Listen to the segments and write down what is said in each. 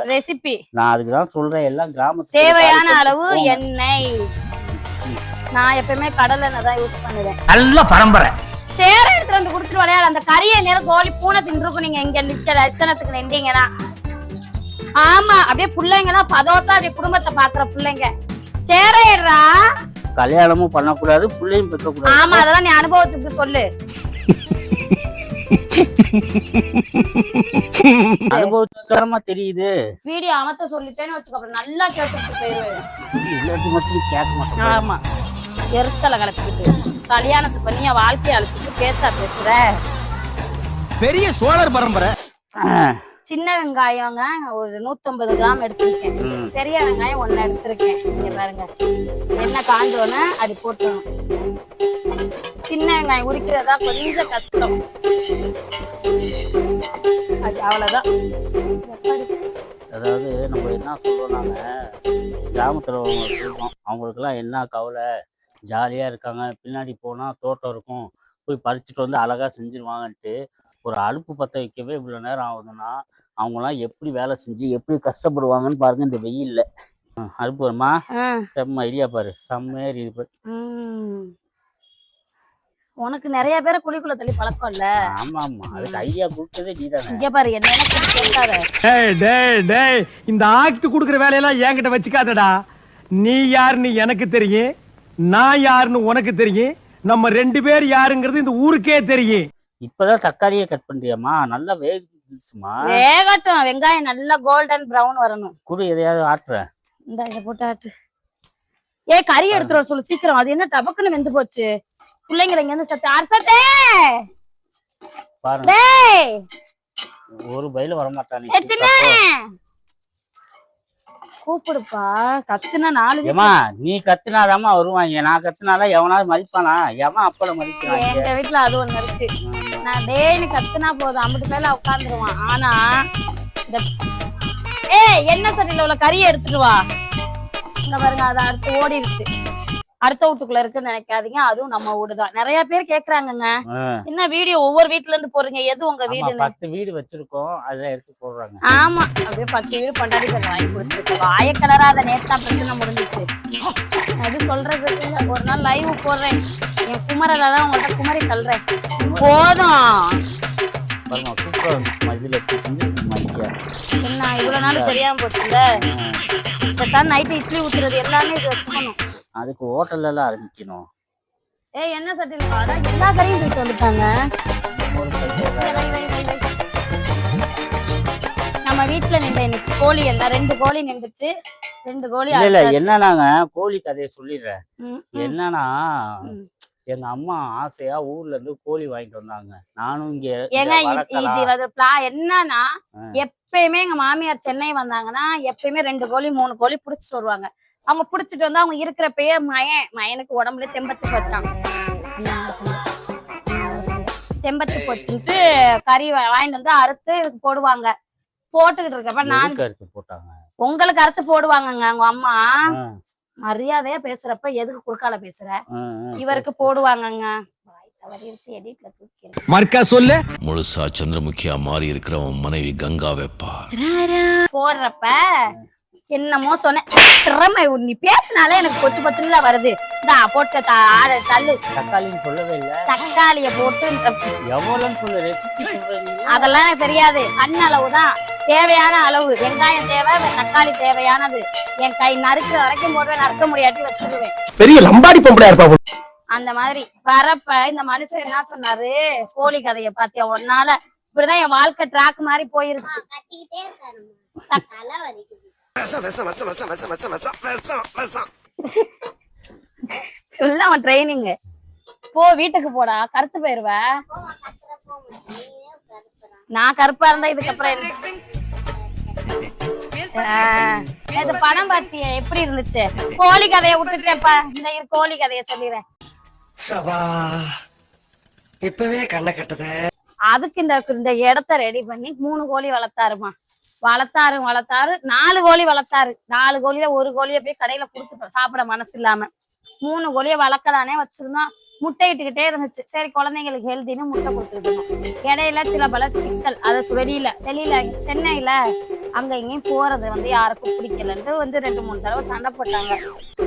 சொல்லல, ரெசிபி. நான் அதுக்குதான் சொல்றேன். எல்லாம் கிராமத்து தேவையான அளவு எண்ணெய். நான் எப்பவுமே கடலை எண்ணெய் தான் யூஸ் பண்ணுவேன். நல்ல பரம்பரை. சேர எடுத்துட்டு வந்து குடுத்துட்டு விளையாட. அந்த கறியை நேரம் கோழி பூனை தின்றுக்கும். நீங்க இங்க லட்சணத்துக்கு நின்றீங்கன்னா ஆமா, அப்படியே பிள்ளைங்க எல்லாம் பதோசா அப்படியே குடும்பத்தை பாக்குற பிள்ளைங்க. சேரா கல்யாணமும் பண்ணக்கூடாது, பிள்ளையும் பெற்க கூடாது. ஆமா, அதெல்லாம் நீ அனுபவத்துக்கு சொல்லு. அனுபவமா தெரியுது. வீடியோ அமத்த சொல்லிட்டேன்னு வச்சுக்கோ, நல்லா கேட்டுட்டு போயிருவேன். கேட்க மாட்டேன். ஆமா, எரிச்சலை கலப்பிட்டு கல்யாணத்துக்கு பண்ணி என் வாழ்க்கையை அழைச்சிட்டு பேசுற. பெரிய சோழர் பரம்பரை. சின்ன வெங்காயங்க ஒரு 150 கிராம் எடுத்திருக்கேன். பெரிய வெங்காயம் 1 எடுத்திருக்கேன். இங்க பாருங்க, எண்ணெய் காஞ்சோன்னு அது போட்டணும். சின்ன வெங்காயம் உரிக்கிறதா கொஞ்சம் கஷ்டம். அது அவ்வளவுதான். அதாவது நம்ம என்ன சொல்லுவோம், கிராமத்துல சொல்லுவோம், அவங்களுக்கு எல்லாம் என்ன கவலை, ஜாலியா இருக்காங்க, பின்னாடி போனா தோட்டம் இருக்கும், போய் பறிச்சுட்டு வந்து அழகா செஞ்சிருவாங்கன்ட்டு. ஒரு அடுப்பு பற்ற வைக்கவே இவ்வளோ நேரம் ஆகுதுன்னா அவங்களாம் எப்படி வேலை செஞ்சு எப்படி கஷ்டப்படுவாங்கன்னு பாருங்க இந்த வெயில்ல. அடுப்பு வருமா, செம்ம ஐடியா பாரு, செம்மையா இது பாரு. உனக்கு நிறைய பேரை குழிக்குள்ள தள்ளி பழக்கம் இல்ல? ஆமா ஆமா, அதுக்கு ஐடியா கொடுத்ததே நீதானே. இங்க பாரு, என்ன இந்த ஆக்ட் குடுக்குற வேலையெல்லாம் என்கிட்ட வச்சுக்காதடா. நீ யாருன்னு எனக்கு தெரியும், நான் யாருன்னு உனக்கு தெரியும், நம்ம 2 பேர் யாருங்கிறது இந்த ஊருக்கே தெரியும். இப்பதான் தக்காளியே கட் பண்றியாமா? நல்லா வேகட்டுமா? வேகட்டும், வெங்காயம் நல்லா கோல்டன் பிரவுன் வரணும். குடு, எதையாவது ஆட்டுறேன். இந்த இதை போட்டு ஆட்டு. கறி எடுத்துட்டு வர சொல்லு சீக்கிரம். அது என்ன டபக்குன்னு வெந்து போச்சு. பிள்ளைங்களை இங்க இருந்து சத்தே பாருங்க, ஒரு பயில வரமாட்டானே. கூப்பிடுப்பா, கத்துனா 4. ஏமா நீ கத்துனாதாமா வருவாங்க, நான் கத்துனாதான் எவனாவது மதிப்பானா? ஏமா அப்பள மதிப்பான். எங்க வீட்டுல அது ஒண்ணு இருக்கு. நான் டேய்னு கத்துனா போதும், அம்பிட்டு மேல உட்காந்துருவான். ஆனா இந்த என்ன சட்டில உள்ள கறியை எடுத்துட்டு வா. இங்க பாருங்க, அது அடுத்து ஓடி இருக்கு, அடுத்த வீட்டுக்குள்ள இருக்குன்னு நினைக்காதீங்க. அதுவும் நம்ம வீடுதான். நிறைய பேர் கேக்குறாங்கங்க, என்ன வீடியோ ஒவ்வொரு வீட்டுல இருந்து போறீங்க, எது உங்க வீடு? 10 வீடு வச்சிருக்கோம், அதெல்லாம் எடுத்து போடுறாங்க. ஆமா, அப்படியே 10 வீடு பண்டாடி வாங்கி கொடுத்துருக்கோம். வாய கலராத நேத்தா பிரச்சனை முடிஞ்சிச்சு. அது சொல்றது ஒரு நாள் லைவ் போடுறேன். என் குமரில தான் உங்கள்ட்ட குமரி தள்ளுறேன். போதும் என்ன இவ்வளவு நாள் தெரியாம போச்சுல்ல. நைட்டு இட்லி ஊத்துறது எல்லாமே இது வச்சுக்கணும். அதுக்கு ஹோட்டல்ல எல்லாம் ஆரம்பிக்கணும். என்ன சட்டில வாடா, எல்லா கறியும் போயிட்டு வந்துட்டாங்க. நம்ம வீட்டுல நின்ற இன்னைக்கு கோழி எல்லாம் 2 கோழி நின்றுச்சு. 2 கோழி இல்ல என்னன்னாங்க, கோழி கதையை சொல்லிடுறேன். என்னன்னா, எங்க அம்மா ஆசையா ஊர்ல இருந்து கோழி வாங்கிட்டு வந்தாங்க. நானும் இங்க என்னன்னா, எப்பயுமே எங்க மாமியார் சென்னை வந்தாங்கன்னா எப்பயுமே 2 கோழி 3 கோழி புடிச்சிட்டு வருவாங்க. அவங்க புடிச்சிட்டு வந்து அவங்க இருக்கிறப்பயே மயனுக்கு உடம்புல தெம்பத்து வச்சாங்க. தெம்பத்து போச்சுட்டு கறி வாங்கிட்டு வந்து அறுத்து இதுக்கு போடுவாங்க. போட்டுக்கிட்டு இருக்கப்ப நான் உங்களுக்கு அறுத்து போடுவாங்கங்க. அவங்க அம்மா மரியாதையா பேசுறப்ப எதுக்கு குறுக்கால பேசுற, இவருக்கு போடுவாங்கங்க. முழுசா சந்திரமுகியா மாறி இருக்கிற மனைவி கங்கா வெப்பா போடுறப்ப என்னமோ சொன்ன திறமை, நீ பேசினாலே எனக்கு கொச்சு கொச்சுன்னு வருது. போட்டு தள்ளு. தக்காளின்னு சொல்லவே இல்ல. தக்காளிய போட்டு எவ்வளவுன்னு சொல்லு. அதெல்லாம் எனக்கு தெரியாது. அளவுதான், தேவையான அளவு. வெங்காயம் தேவை, தக்காளி தேவையானது. என் கை நறுக்கிற வரைக்கும் போடுவேன், நறுக்க முடியாட்டி வச்சிருவேன். பெரிய லம்பாடி பொம்பளையா இருப்பா அந்த மாதிரி வரப்ப இந்த மனுஷன் என்ன சொன்னாரு, கோழி கதைய பாத்தியா ஒன்னால இப்படிதான் என் வாழ்க்கை ட்ராக் மாதிரி போயிருச்சு. அவன் ட்ரைனிங் போ, வீட்டுக்கு போடா, கருத்து போயிருவ. நான் கருப்பா இருந்தா இதுக்கப்புறம் இந்த படம் பாத்திய எப்படி இருந்துச்சு? கோழி கதைய விட்டுட்டேன்ப்பா. இந்த கோழி கதைய சொல்லிடுறேன். இப்பவே கண்ணை கட்டுது. அதுக்கு இந்த இடத்த ரெடி பண்ணி 3 கோழி வளர்த்தாருமா. வளர்த்தாரு 4 கோழி வளர்த்தாரு. 4 கோழியில 1 கோழிய போய் கடையில குடுத்துட்டோம், சாப்பிட மனசு இல்லாம. 3 கோழிய வளர்க்கலானே வச்சிருந்தோம். முட்டை இட்டுக்கிட்டே இருந்துச்சு. சரி குழந்தைங்களுக்கு ஹெல்தின்னு முட்டை கொடுத்துருக்கணும். இடையில சில பல சிக்கல், அதை வெளியில சென்னையில அங்க இங்கேயும் போறது வந்து யாருக்கும் பிடிக்கலன்ட்டு வந்து 2-3 தடவை சண்டை போட்டாங்க.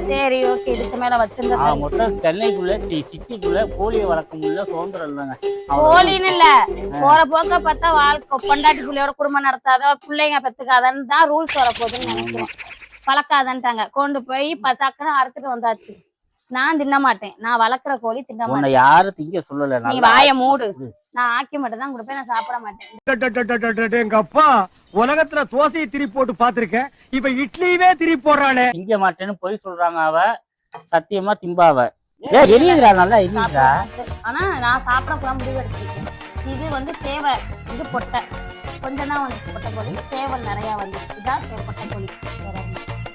சரி ஓகே இதுக்கு மேல வச்சிருந்தா சரி. மொத்தம் சென்னைக்குள்ள சிட்டிக்குள்ள கோழியை வளர்க்க முடியல, சுதந்திரம் இல்லைங்க. கோழின்னு இல்ல, போற போக்க பார்த்தா வாழ்க்கை பொண்டாட்டி பிள்ளையோட குடும்பம் நடத்தாத, பிள்ளைங்க பெத்துக்காதன்னு தான் ரூல்ஸ் வரப்போகுதுன்னு நினைக்கிறோம். பழக்காதன்ட்டாங்க. கொண்டு போய் சக்கரை அறுத்துட்டு வந்தாச்சு. நான் தின்ன மாட்டேன், நான் வளர்க்குற கோழி தின்ன மாட்டேன். யாரும் திங்க சொல்லல, நீ வாய மூடு. நான் ஆக்கி மட்டும் தான் கொடுப்பேன், நான் சாப்பிட மாட்டேன். எங்க அப்பா உலகத்துல தோசையை திரி போட்டு பாத்திருக்கேன், இப்ப இட்லியவே திரி போடுறானே. திங்க மாட்டேன்னு போய் சொல்றாங்க. அவ சத்தியமா திம்பாவ. எரியுதுடா, நல்லா எரியுதுடா. ஆனா நான் சாப்பிட கூட முடிவு எடுத்துருக்கேன். இது வந்து சேவை, இது பொட்டை கொஞ்சம் தான் வந்து பொட்டை கோழி, சேவல் நிறைய வந்து இதான் பொட்டை கோழி.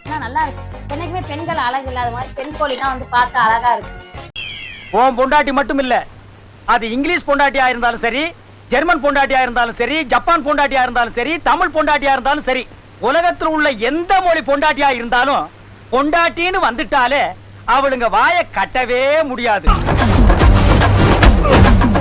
ஆனா நல்லா இருக்கு. என்னைக்குமே பெண்கள் அழகு இல்லாத மாதிரி பெண் கோழி தான் வந்து பார்க்க அழகா இருக்கு. உன் பொண்டாட்டி மட்டும் இல்ல, அது இங்கிலீஷ் பொண்டாட்டியா இருந்தாலும் சரி, ஜெர்மன் பொண்டாட்டியா இருந்தாலும் சரி, ஜப்பான் பொண்டாட்டியா இருந்தாலும் சரி, தமிழ் பொண்டாட்டியா இருந்தாலும் சரி, உலகத்தில் உள்ள எந்த மொழி பொண்டாட்டியா இருந்தாலும் பொண்டாட்டின்னு வந்துட்டாலே அவளுங்க வாயை கட்டவே முடியாது.